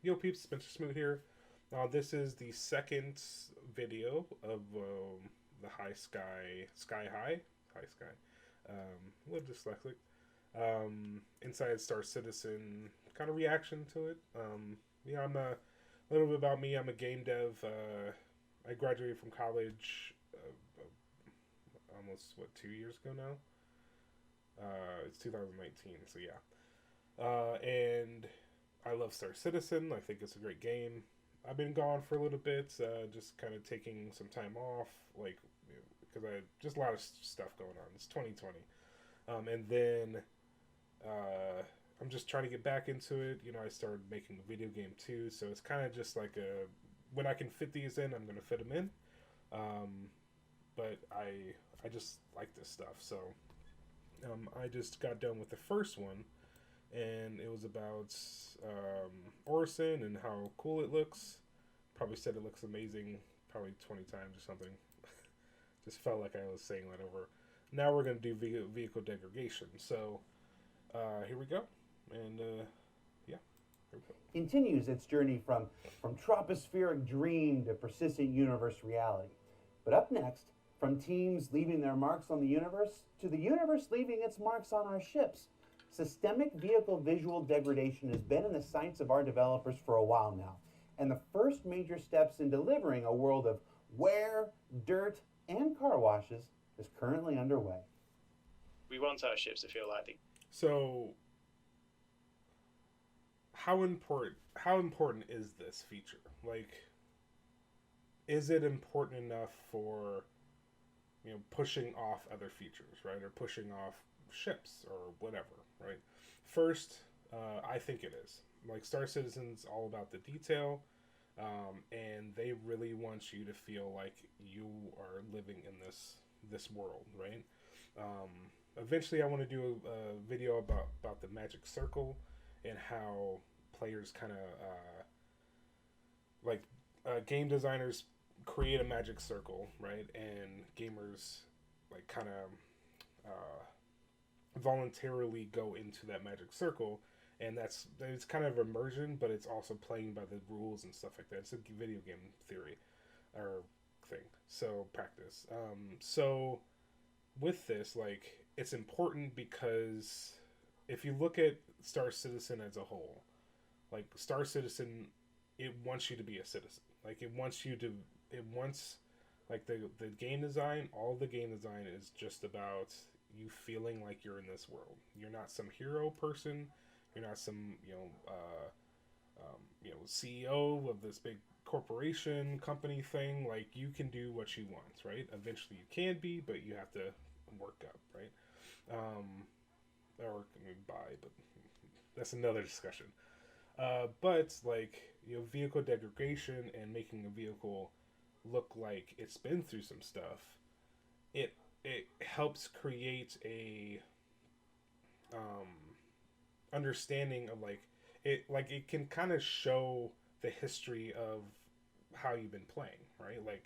Yo peeps, Spencer Smoot here. This is the second video of the High Sky, a little dyslexic, Inside Star Citizen kind of reaction to it. I'm a little bit about me. I'm a game dev. I graduated from college almost, 2 years ago now? It's 2019, so yeah. And I love Star Citizen. I think it's a great game. I've been gone for a little bit, just kind of taking some time off, like because I just a lot of stuff going on. It's 2020, and then I'm just trying to get back into it. I started making a video game too, so it's kind of just like a when I can fit these in, I'm gonna fit them in. But I just like this stuff, so I just got done with the first one, and it was about Orison and how cool it looks. Probably said it looks amazing probably 20 times or something. Just felt like I was saying that over. Now we're going to do vehicle degradation. So here we go. And yeah, here we go. Continues its journey from tropospheric dream to persistent universe reality. But up next, from teams leaving their marks on the universe to the universe leaving its marks on our ships, systemic vehicle visual degradation has been in the sights of our developers for a while now, and the first major steps in delivering a world of wear, dirt, and car washes is currently underway. We want our ships to feel like So, how important is this feature? Like, is it important enough for pushing off other features, right, or pushing off ships or whatever, right? First, I think it is. Like Star Citizen's all about the detail, and they really want you to feel like you are living in this world, right? Eventually, I want to do a video about the magic circle and how players kind of game designers create a magic circle, right? And gamers like kind of voluntarily go into that magic circle, and it's kind of immersion, but it's also playing by the rules and stuff like that. It's a video game theory or thing. So practice. So with this, like, it's important because if you look at Star Citizen as a whole, like Star Citizen, it wants you to be a citizen. Like it wants like the game design. All the game design is just about you feeling like you're in this world. You're not some hero person. You're not some CEO of this big corporation company thing. Like you can do what you want, right? Eventually you can be, but you have to work up, right? Or buy, but that's another discussion. But like vehicle degradation and making a vehicle look like it's been through some stuff, it helps create a understanding of it can kind of show the history of how you've been playing, right? Like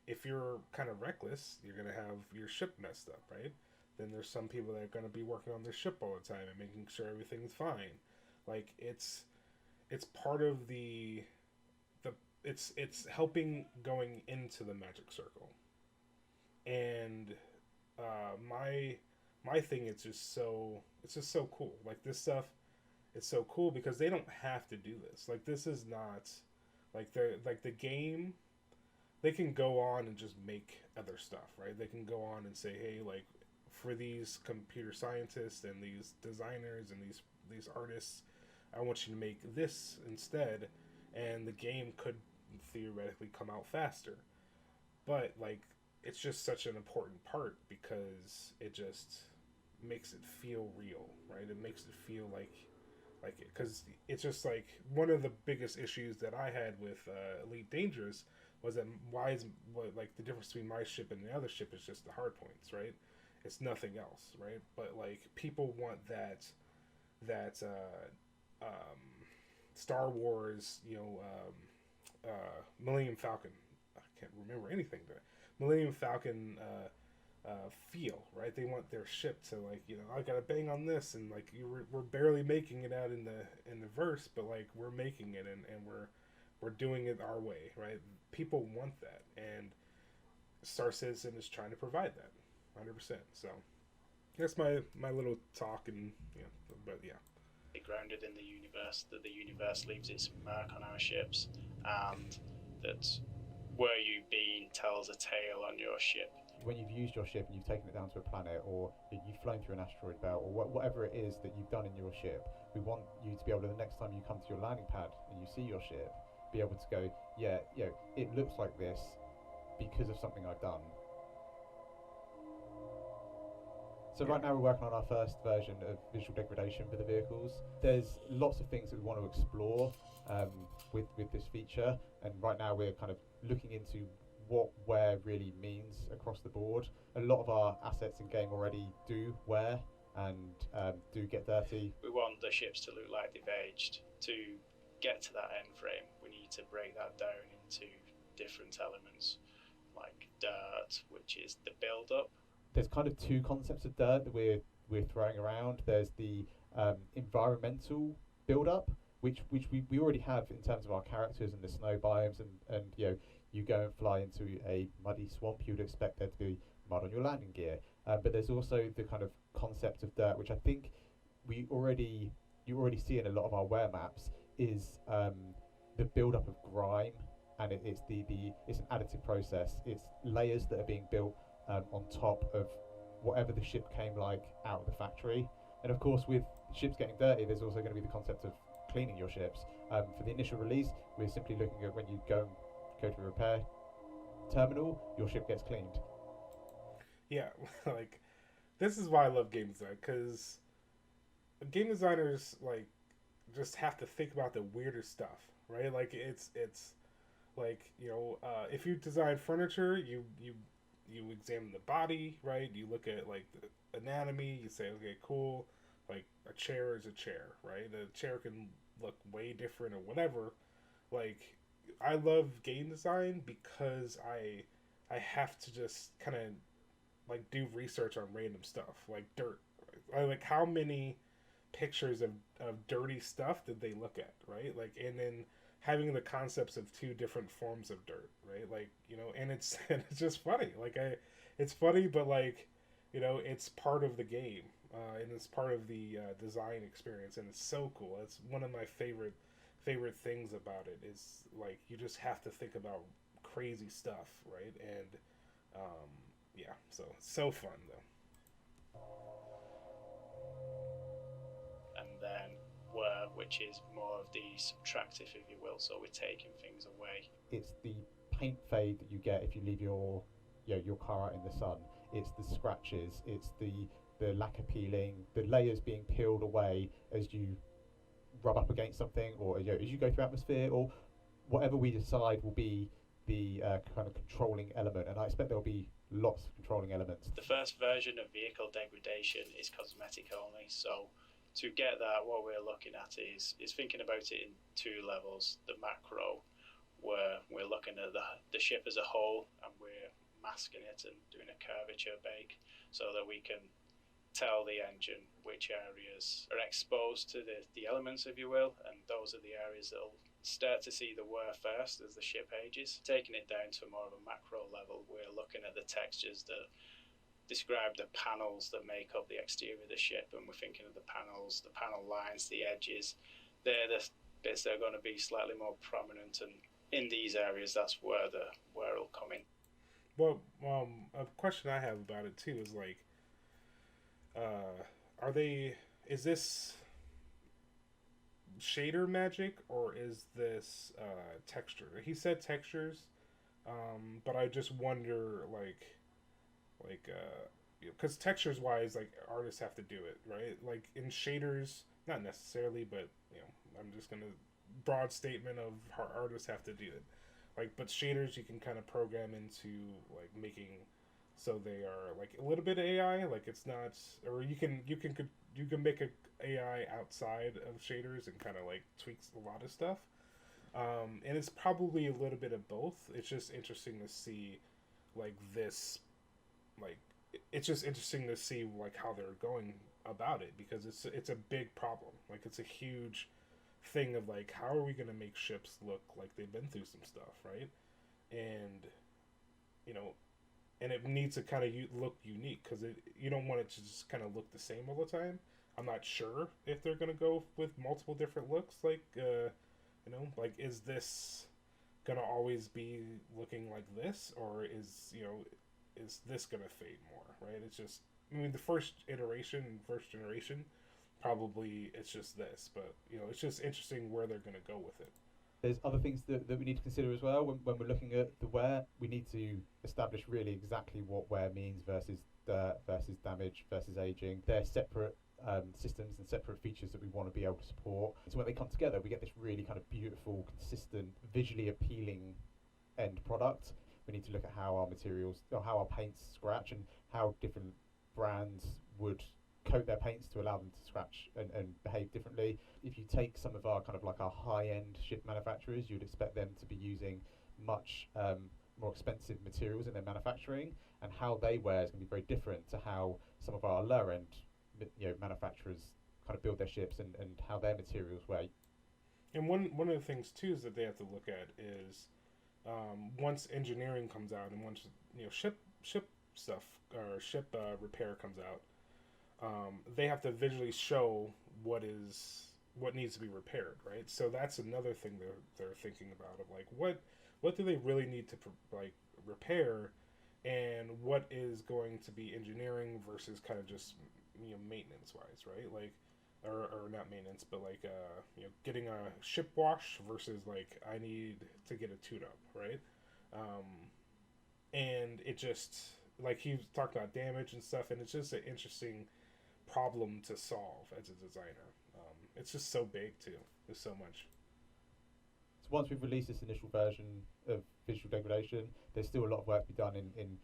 if you're kind of reckless, you're gonna have your ship messed up, right? Then there's some people that are gonna be working on their ship all the time and making sure everything's fine. Like it's part of it's helping going into the magic circle. And my thing it's just so cool. Like this stuff, it's so cool because they don't have to do this. Like this is not like the game. They can go on and just make other stuff, right? They can go on and say, hey, like for these computer scientists and these designers and these artists, I want you to make this instead, and the game could theoretically come out faster. But like it's just such an important part because it just makes it feel real, right? It makes it feel like it, because it's just like one of the biggest issues that I had with Elite Dangerous was that like the difference between my ship and the other ship is just the hard points, right? It's nothing else, right? But like people want that Star Wars, Millennium Falcon. I can't remember anything. Millennium Falcon feel, right? They want their ship to like, I gotta bang on this, and like we're barely making it out in the verse, but like we're making it, and we're doing it our way, right? People want that, and Star Citizen is trying to provide that, 100%. So that's my little talk, and but yeah, Grounded in the universe, that the universe leaves its mark on our ships, and that where you've been tells a tale on your ship. When you've used your ship and you've taken it down to a planet, or you've flown through an asteroid belt, or whatever it is that you've done in your ship, we want you to be able to, the next time you come to your landing pad and you see your ship, be able to go, yeah, it looks like this because of something I've done. So right now we're working on our first version of visual degradation for the vehicles. There's lots of things that we want to explore with this feature, and right now we're kind of looking into what wear really means across the board. A lot of our assets in game already do wear and do get dirty. We want the ships to look like they've aged. To get to that end frame, we need to break that down into different elements, like dirt, which is the build-up. There's kind of two concepts of dirt that we're throwing around. There's the environmental build-up, which we already have in terms of our characters and the snow biomes, and you go and fly into a muddy swamp, you'd expect there to be mud on your landing gear. But there's also the kind of concept of dirt, which I think you already see in a lot of our wear maps, is the build-up of grime, and it's an additive process. It's layers that are being built on top of whatever the ship came like out of the factory. And of course, with ships getting dirty, there's also going to be the concept of cleaning your ships. For the initial release, we're simply looking at when you go to a repair terminal, your ship gets cleaned. Yeah, like this is why I love game design, because game designers like just have to think about the weirder stuff, right? Like it's like if you design furniture, you examine the body, right? You look at like the anatomy. You say, okay, cool. Like a chair is a chair, right? The chair can look way different or whatever. Like I love game design because I have to just kind of like do research on random stuff like dirt. I like how many pictures of dirty stuff did they look at, right? Like, and then having the concepts of two different forms of dirt, right? Like, and it's and it's just funny. Like it's funny, but like, it's part of the game, and it's part of the design experience, and it's so cool. It's one of my favorite things about it is like you just have to think about crazy stuff, right? And yeah, so it's so fun though. And then which is more of the subtractive, if you will, so we're taking things away. It's the paint fade that you get if you leave your car out in the sun. It's the scratches, it's the lacquer peeling, the layers being peeled away as you rub up against something, or as you go through atmosphere, or whatever we decide will be the kind of controlling element. And I expect there'll be lots of controlling elements. The first version of vehicle degradation is cosmetic only, so to get that, what we're looking at is thinking about it in two levels. The macro, where we're looking at the ship as a whole, and we're masking it and doing a curvature bake so that we can tell the engine which areas are exposed to the elements, if you will, and those are the areas that will start to see the wear first as the ship ages. Taking it down to more of a macro level, we're looking at the textures that describe the panels that make up the exterior of the ship, and we're thinking of the panels, the panel lines, the edges. They're the bits that are going to be slightly more prominent, and in these areas, that's where the wear will come in. Well, a question I have about it too is like, is this shader magic or is this texture? He said textures, but I just wonder because textures wise, like artists have to do it, right? Like in shaders, not necessarily, but I'm just gonna broad statement of how artists have to do it. Like, but shaders you can kind of program into like making so they are like a little bit AI. Like it's not, or you can make a AI outside of shaders and kind of like tweaks a lot of stuff. And it's probably a little bit of both. It's just interesting to see like this like it's just interesting to see like how they're going about it, because it's a big problem. Like it's a huge thing of like, how are we going to make ships look like they've been through some stuff, right? And you know, and it needs to kind of look unique, because you don't want it to just kind of look the same all the time. I'm not sure if they're going to go with multiple different looks, like like, is this gonna always be looking like this, or is this gonna fade more, right? It's just, I mean, the first generation, probably it's just this, but it's just interesting where they're gonna go with it. There's other things that we need to consider as well when we're looking at the wear. We need to establish really exactly what wear means versus dirt, versus damage, versus aging. They're separate systems and separate features that we want to be able to support. So when they come together, we get this really kind of beautiful, consistent, visually appealing end product. We need to look at how our materials, or how our paints scratch, and how different brands would coat their paints to allow them to scratch and behave differently. If you take some of our kind of like our high-end ship manufacturers, you'd expect them to be using much more expensive materials in their manufacturing, and how they wear is going to be very different to how some of our lower-end manufacturers kind of build their ships, and how their materials wear. And one of the things too is that they have to look at is, once engineering comes out, and once ship stuff, or ship repair comes out, they have to visually show what needs to be repaired, right? So that's another thing they're thinking about, of like, what do they really need to like repair, and what is going to be engineering versus kind of just maintenance wise, right? Like, or not maintenance, but like getting a ship wash versus like, I need to get a tune up, right? And it just, like, he talked about damage and stuff, and it's just an interesting problem to solve as a designer. It's just so big too. There's so much. So once we've released this initial version of visual degradation, there's still a lot of work to be done in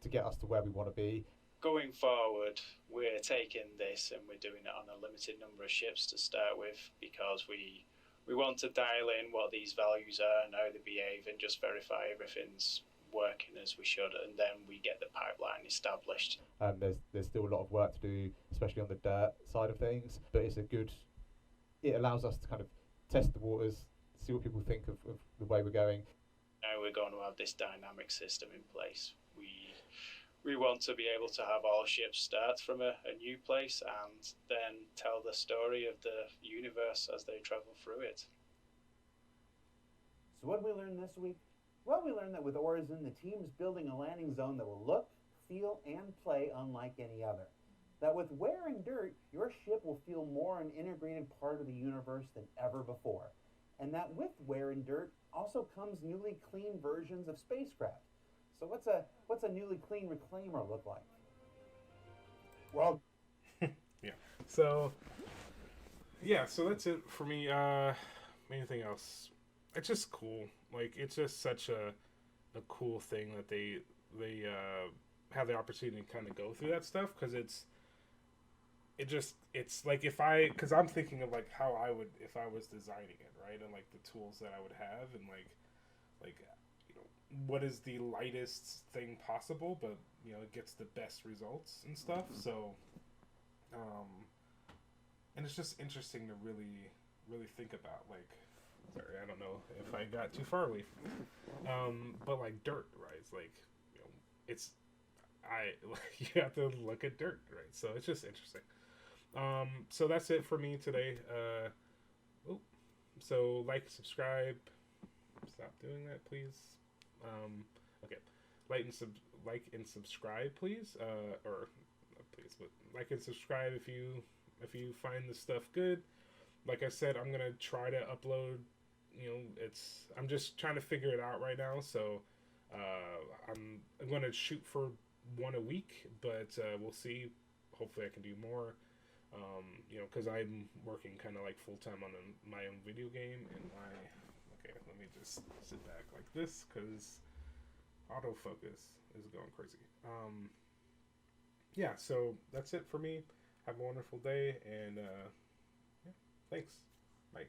to get us to where we want to be. Going forward, we're taking this and we're doing it on a limited number of ships to start with, because we want to dial in what these values are and how they behave, and just verify everything's working as we should, and then we get the pipeline established. There's still a lot of work to do, especially on the dirt side of things, but it allows us to kind of test the waters, see what people think of the way we're going. Now we're going to have this dynamic system in place. We want to be able to have all ships start from a new place, and then tell the story of the universe as they travel through it. So what did we learn this week? Well, we learned that with Origin, the team is building a landing zone that will look, feel, and play unlike any other. That with wear and dirt, your ship will feel more an integrated part of the universe than ever before. And that with wear and dirt also comes newly clean versions of spacecraft. So what's a newly clean reclaimer look like? Well, yeah. So that's it for me. Anything else? It's just cool. Like, it's just such a cool thing that they have the opportunity to kind of go through that stuff, because it's like, because I'm thinking of like how I would, if I was designing it, right, and like the tools that I would have, and like what is the lightest thing possible, but it gets the best results and stuff. So and it's just interesting to really think about, like, sorry, I don't know if I got too far away but like dirt, right? It's like, you have to look at dirt, right? So it's just interesting. So that's it for me today. So like, subscribe. Stop doing that, please. Okay, like and subscribe, please. Or please, but like and subscribe if you find this stuff good. Like I said, I'm gonna try to upload. I'm just trying to figure it out right now. So I'm gonna shoot for one a week, but we'll see. Hopefully, I can do more. Because I'm working kind of like full time on my own video game, and okay, let me just sit back like this, because autofocus is going crazy. Yeah, so that's it for me. Have a wonderful day, and yeah, thanks. Bye.